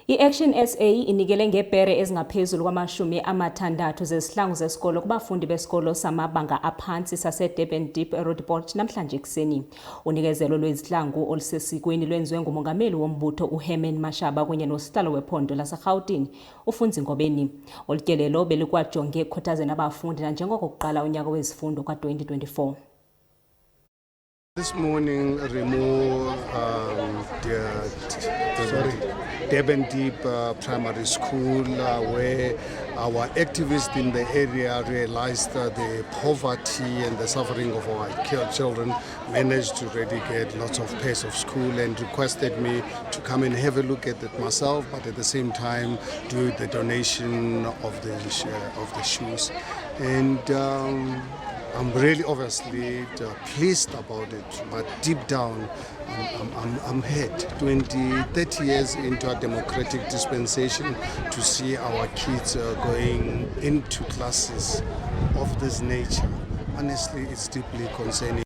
I-ActionSA inikele ngebhere ezingaphezulu kwama-60 zezihlangu zesikolo kubafundi besikolo samabanga aphansi sase-Durban Deep eRoodepoort namhlanje ekuseni. Unikezelo lwezihlangu olusesikweni lwenziwe ngumongameli wombutho uHerman Mashaba kunye nosihlalo wephondo laseGauteng uFunzi Ngobeni. Olutyelelo belikwajonge ekukhuthazeni abafundi nanjengoko kuqala unyaka wezifundo ka-2024. This morning, Durban Deep Primary School, where our activists in the area realized the poverty and the suffering of our children, managed to eradicate lots of pairs of school and requested me to come and have a look at it myself, but at the same time do the donation of the shoes. And I'm really obviously pleased about it, but deep down I'm hurt. 30 years into a democratic dispensation to see our kids going into classes of this nature. Honestly, it's deeply concerning.